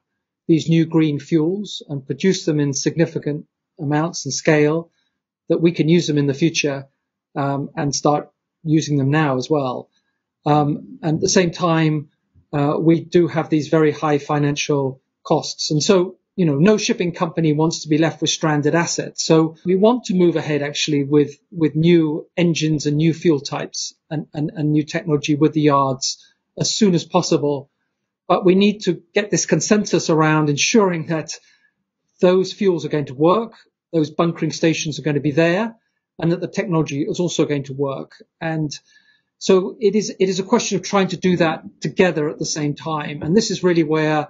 these new green fuels and produce them in significant amounts and scale that we can use them in the future and start using them now as well. And at the same time, we do have these very high financial costs. And so, no shipping company wants to be left with stranded assets. So we want to move ahead actually with new engines and new fuel types and new technology with the yards as soon as possible. But we need to get this consensus around ensuring that those fuels are going to work, those bunkering stations are going to be there, and that the technology is also going to work. And so it is a question of trying to do that together at the same time. And this is really where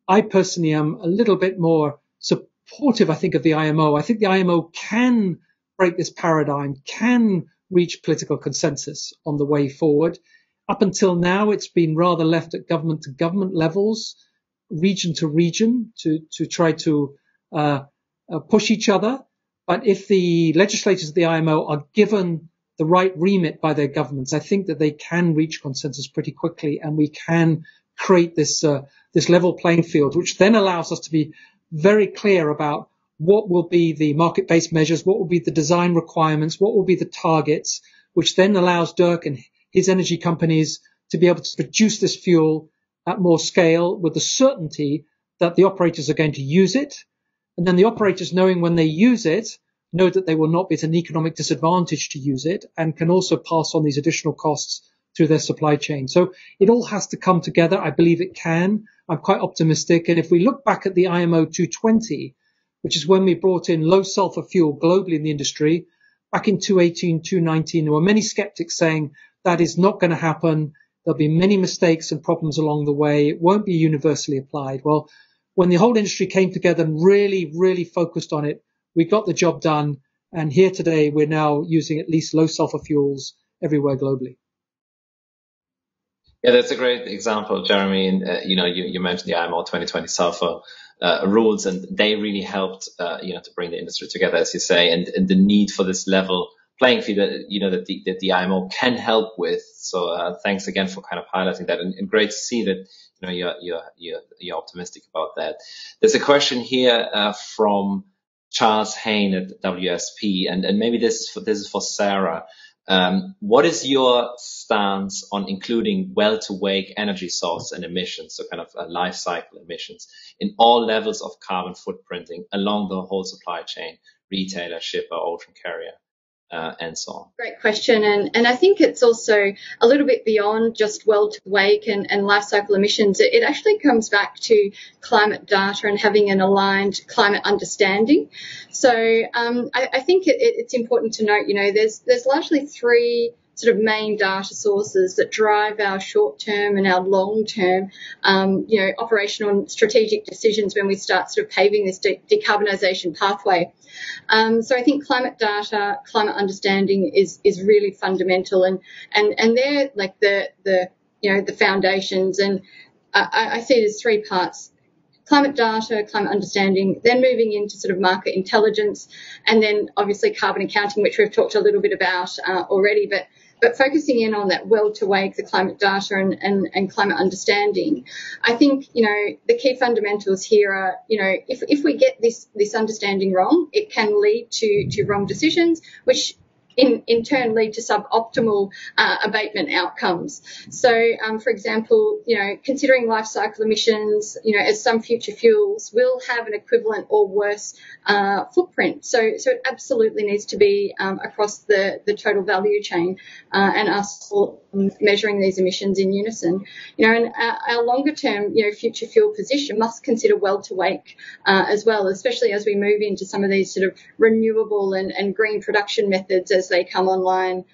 I personally am a little bit more supportive, I think, of the IMO. I think the IMO can break this paradigm, can reach political consensus on the way forward. Up until now, it's been rather left at government to government levels, region to region, to try to push each other. But if the legislators of the IMO are given the right remit by their governments, I think that they can reach consensus pretty quickly, and we can create this level playing field, which then allows us to be very clear about what will be the market-based measures, what will be the design requirements, what will be the targets, which then allows Dirk and his energy companies to be able to produce this fuel at more scale with the certainty that the operators are going to use it. And then the operators, knowing when they use it, know that they will not be at an economic disadvantage to use it, and can also pass on these additional costs through their supply chain. So it all has to come together. I believe it can. I'm quite optimistic. And if we look back at the IMO 220, which is when we brought in low sulfur fuel globally in the industry, back in 2018, 2019, there were many skeptics saying that is not going to happen. There'll be many mistakes and problems along the way. It won't be universally applied. Well, when the whole industry came together and really, really focused on it, we got the job done. And here today, we're now using at least low sulfur fuels everywhere globally. Yeah, that's a great example, Jeremy. And you mentioned the IMO 2020 sulfur rules, and they really helped, to bring the industry together, as you say, and the need for this level playing field that the IMO can help with. So thanks again for kind of highlighting that, and great to see that you're optimistic about that. There's a question here from Charles Hain at WSP, and maybe this is for Sarah. What is your stance on including well-to-wake energy source and emissions, so kind of life cycle emissions, in all levels of carbon footprinting along the whole supply chain, retailer, shipper, ocean carrier? and so on? Great question. And I think it's also a little bit beyond just well to wake and life cycle emissions. It actually comes back to climate data and having an aligned climate understanding. So I think it's important to note, there's largely three sort of main data sources that drive our short-term and our long-term, operational and strategic decisions when we start sort of paving this decarbonisation pathway. So I think climate data, climate understanding is really fundamental, and they're like the foundations. And I see it as three parts: climate data, climate understanding, then moving into sort of market intelligence, and then obviously carbon accounting, which we've talked a little bit about already, but focusing in on that well to wake, the climate data and climate understanding. I think, the key fundamentals here are, if we get this understanding wrong, it can lead to wrong decisions, which in turn lead to suboptimal abatement outcomes. So, for example, considering life cycle emissions, as some future fuels will have an equivalent or worse footprint. So it absolutely needs to be across the total value chain, and us all measuring these emissions in unison. And our longer term, future fuel position must consider well to wake as well, especially as we move into some of these sort of renewable and green production methods as they come online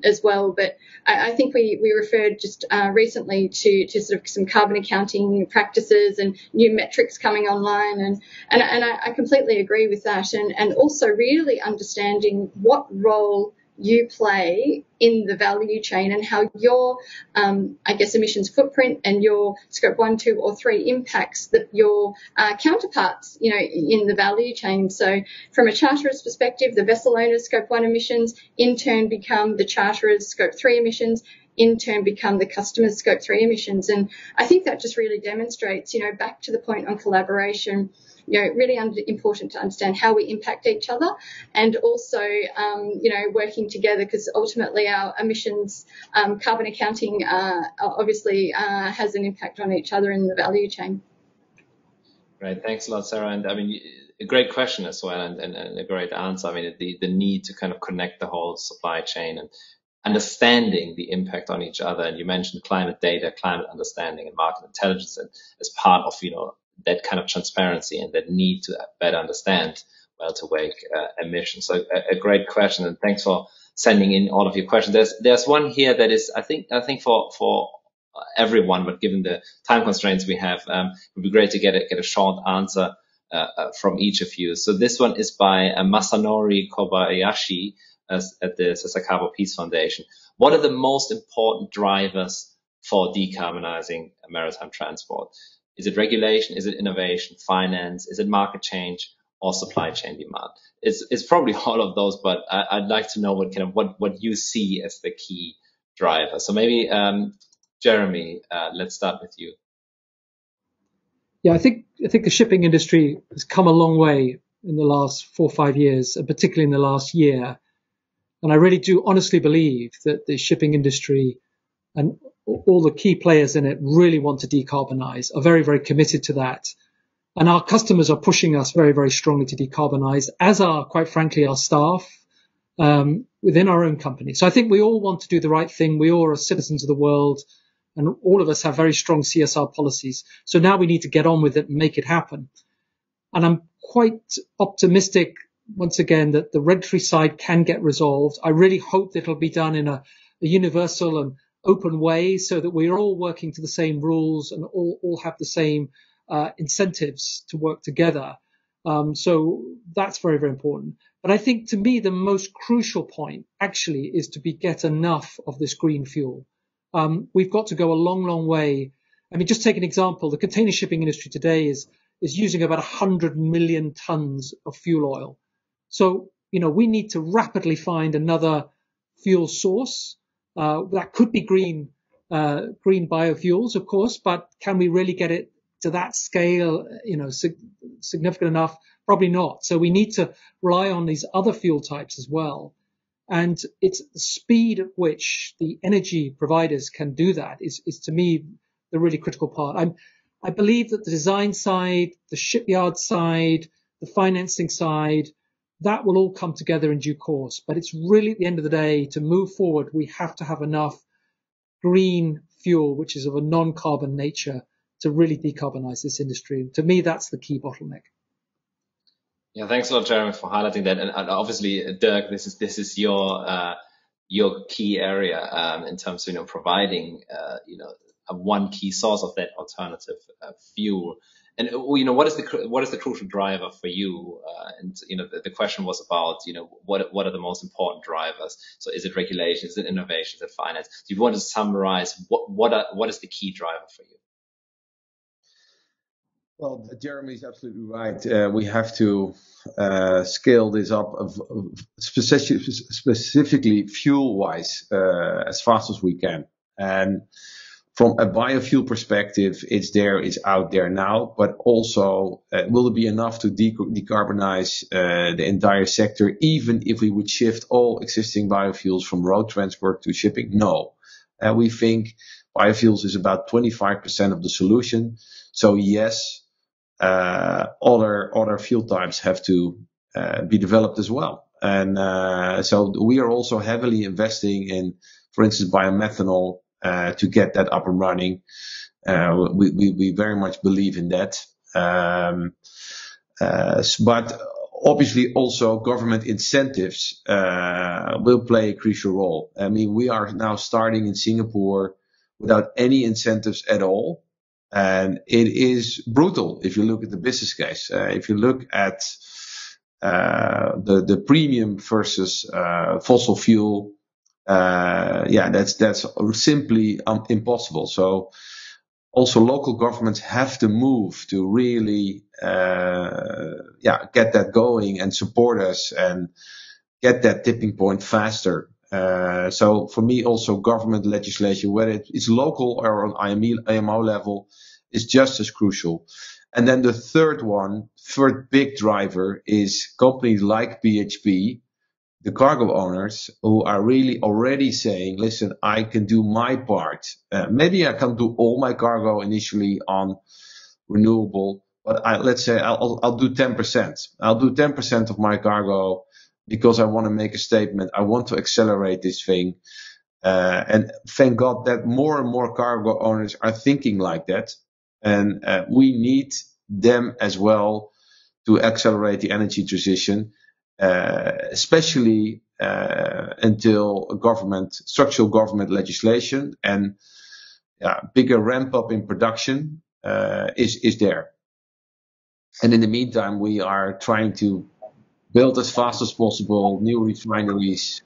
as well. But I think we referred just recently to sort of some carbon accounting practices and new metrics coming online, and I completely agree with that, and also really understanding what role you play in the value chain and how your, emissions footprint and your scope 1, 2 or 3 impacts your counterparts, in the value chain. So from a charterer's perspective, the vessel owner's scope 1 emissions in turn become the charterer's scope 3 emissions, in turn become the customer's scope 3 emissions. And I think that just really demonstrates, back to the point on collaboration, really important to understand how we impact each other, and also, working together, because ultimately our emissions carbon accounting obviously has an impact on each other in the value chain. Great. Thanks a lot, Sarah. And I mean, a great question as well, and a great answer. I mean, the need to kind of connect the whole supply chain and understanding the impact on each other. And you mentioned climate data, climate understanding, and market intelligence as part of, that kind of transparency and that need to better understand well to wake emissions. So a great question, and thanks for sending in all of your questions. There's one here that is, I think for everyone, but given the time constraints we have, it would be great to get a short answer from each of you. So this one is by Masanori Kobayashi at the Sasakawa Peace Foundation. What are the most important drivers for decarbonizing maritime transport? Is it regulation? Is it innovation, finance? Is it market change or supply chain demand? It's probably all of those, but I'd like to know what you see as the key driver. So maybe Jeremy, let's start with you. Yeah, I think the shipping industry has come a long way in the last 4 or 5 years, and particularly in the last year. And I really do honestly believe that the shipping industry and all the key players in it really want to decarbonize, are very, very committed to that. And our customers are pushing us very, very strongly to decarbonize, as are, quite frankly, our staff within our own company. So I think we all want to do the right thing. We all are citizens of the world, and all of us have very strong CSR policies. So now we need to get on with it and make it happen. And I'm quite optimistic, once again, that the regulatory side can get resolved. I really hope that it'll be done in a universal and open way, so that we're all working to the same rules and all have the same incentives to work together. So that's very, very important. But I think, to me, the most crucial point actually is to get enough of this green fuel. We've got to go a long, long way. I mean, just take an example. The container shipping industry today is using about 100 million tons of fuel oil. So, we need to rapidly find another fuel source. That could be green biofuels, of course, but can we really get it to that scale, significant enough? Probably not. So we need to rely on these other fuel types as well. And it's the speed at which the energy providers can do that is to me, the really critical part. I believe that the design side, the shipyard side, the financing side, that will all come together in due course. But it's really, at the end of the day, to move forward, we have to have enough green fuel, which is of a non-carbon nature, to really decarbonize this industry. To me, that's the key bottleneck. Yeah, thanks a lot, Jeremy, for highlighting that. And obviously, Dirk, this is your key area in terms of providing one key source of that alternative fuel. And what is the crucial driver for you? And the question was about what are the most important drivers? So is it regulation? Is it innovation? Is it finance? Do you want to summarize what is the key driver for you? Well, Jeremy is absolutely right. We have to scale this up specifically fuel-wise as fast as we can. And from a biofuel perspective, it's out there now, but also will it be enough to decarbonize the entire sector, even if we would shift all existing biofuels from road transport to shipping? No. We think biofuels is about 25% of the solution. So yes, other fuel types have to be developed as well. And so we are also heavily investing in, for instance, biomethanol to get that up and running. We very much believe in that. But obviously also government incentives will play a crucial role. I mean, we are now starting in Singapore without any incentives at all. And it is brutal if you look at the business case. If you look at the premium versus fossil fuel, that's simply impossible. So also local governments have to move to really get that going and support us and get that tipping point faster. So for me, also government legislation, whether it's local or on IMO level, is just as crucial. And then the third big driver is companies like BHP, the cargo owners, who are really already saying, listen, I can do my part. Maybe I can't do all my cargo initially on renewable, but let's say I'll do 10%. I'll do 10% of my cargo because I want to make a statement. I want to accelerate this thing. And thank God that more and more cargo owners are thinking like that. And we need them as well to accelerate the energy transition, especially until structural government legislation and bigger ramp up in production is there. And in the meantime, we are trying to build as fast as possible new refineries,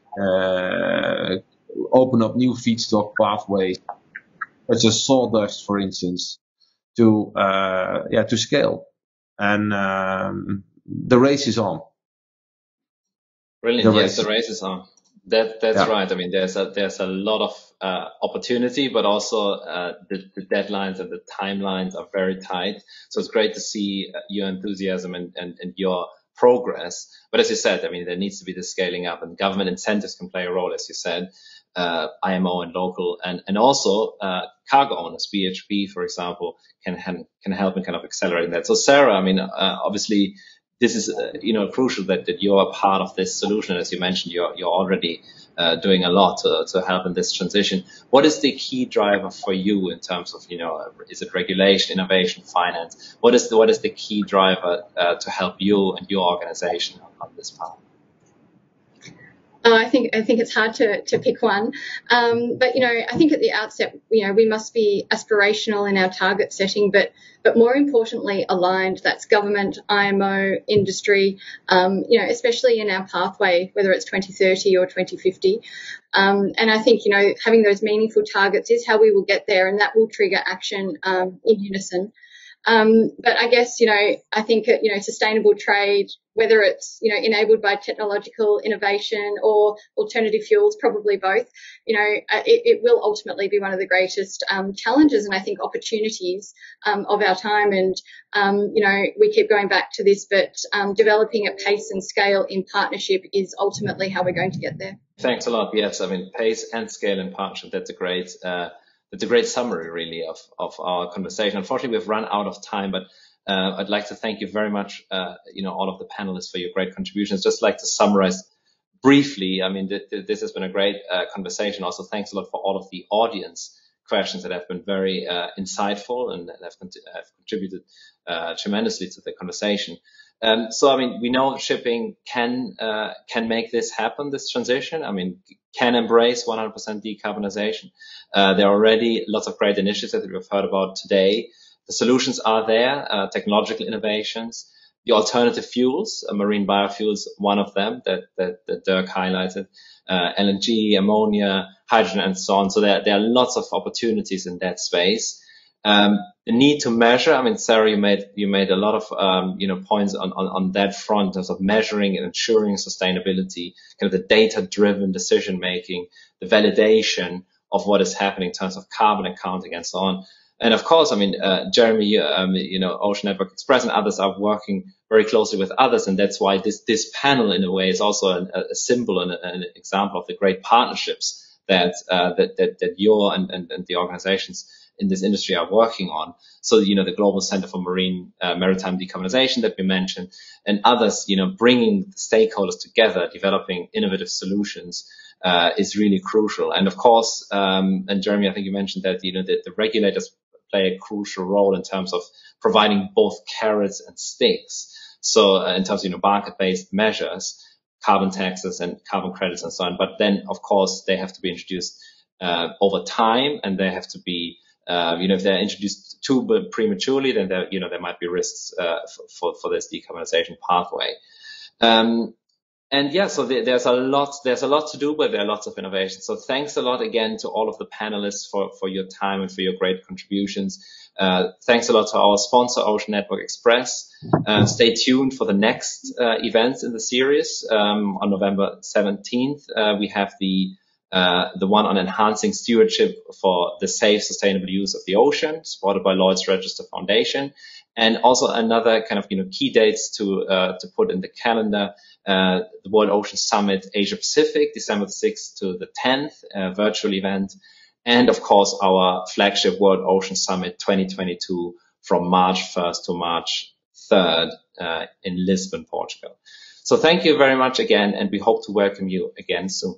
open up new feedstock pathways, such as sawdust, for instance, to scale. And the race is on. Brilliant. Yes, the race is on. That's right. I mean, there's a lot of opportunity, but also the deadlines and the timelines are very tight. So it's great to see your enthusiasm and your progress. But as you said, I mean, there needs to be the scaling up, and government incentives can play a role, as you said, IMO and local, and also cargo owners, BHP, for example, can help in kind of accelerating that. So Sarah, I mean, obviously this is crucial that you're a part of this solution. As you mentioned, you're already doing a lot to help in this transition. What is the key driver for you in terms of is it regulation, innovation, finance? What is the key driver to help you and your organization on this path? I think it's hard to pick one, but I think at the outset, we must be aspirational in our target setting, but more importantly aligned. That's government, IMO, industry, especially in our pathway, whether it's 2030 or 2050. And I think having those meaningful targets is how we will get there, and that will trigger action in unison. But I guess, I think, sustainable trade, whether it's, enabled by technological innovation or alternative fuels, probably both, it will ultimately be one of the greatest challenges and I think opportunities of our time. And, we keep going back to this, but developing at pace and scale in partnership is ultimately how we're going to get there. Thanks a lot. Yes, I mean, pace and scale in partnership, that's a great summary, really, of our conversation. Unfortunately, we've run out of time, but I'd like to thank you very much, all of the panelists for your great contributions. Just like to summarize briefly, I mean, this has been a great conversation. Also, thanks a lot for all of the audience questions that have been very insightful and have contributed tremendously to the conversation. So, I mean, we know shipping can make this happen, this transition. I mean, can embrace 100% decarbonization. There are already lots of great initiatives that we've heard about today. The solutions are there, technological innovations, the alternative fuels, marine biofuels, one of them that Dirk highlighted, LNG, ammonia, hydrogen, and so on. So there are lots of opportunities in that space. The need to measure. I mean, Sarah, you made a lot of points on that front in terms of measuring and ensuring sustainability, kind of the data-driven decision making, the validation of what is happening in terms of carbon accounting and so on. And of course, I mean, Jeremy, Ocean Network Express and others are working very closely with others, and that's why this panel, in a way, is also a symbol and an example of the great partnerships that your and the organizations in this industry are working on. So, the Global Center for Maritime Decarbonization that we mentioned, and others, bringing stakeholders together, developing innovative solutions, is really crucial. And of course, and Jeremy, I think you mentioned that, the regulators play a crucial role in terms of providing both carrots and sticks. So in terms of, market-based measures, carbon taxes and carbon credits and so on. But then, of course, they have to be introduced over time, and they have to be, if they're introduced too prematurely, then there might be risks for this decarbonization pathway. And yeah, so there's a lot to do, but there are lots of innovations. So thanks a lot again to all of the panelists for your time and for your great contributions. Thanks a lot to our sponsor, Ocean Network Express. Stay tuned for the next events in the series. On November 17th, we have the one on enhancing stewardship for the safe, sustainable use of the ocean, supported by Lloyd's Register Foundation. And also another kind of, key dates to put in the calendar. The World Ocean Summit Asia Pacific, December the 6th to the 10th, virtual event. And of course, our flagship World Ocean Summit 2022 from March 1st to March 3rd, in Lisbon, Portugal. So thank you very much again, and we hope to welcome you again soon.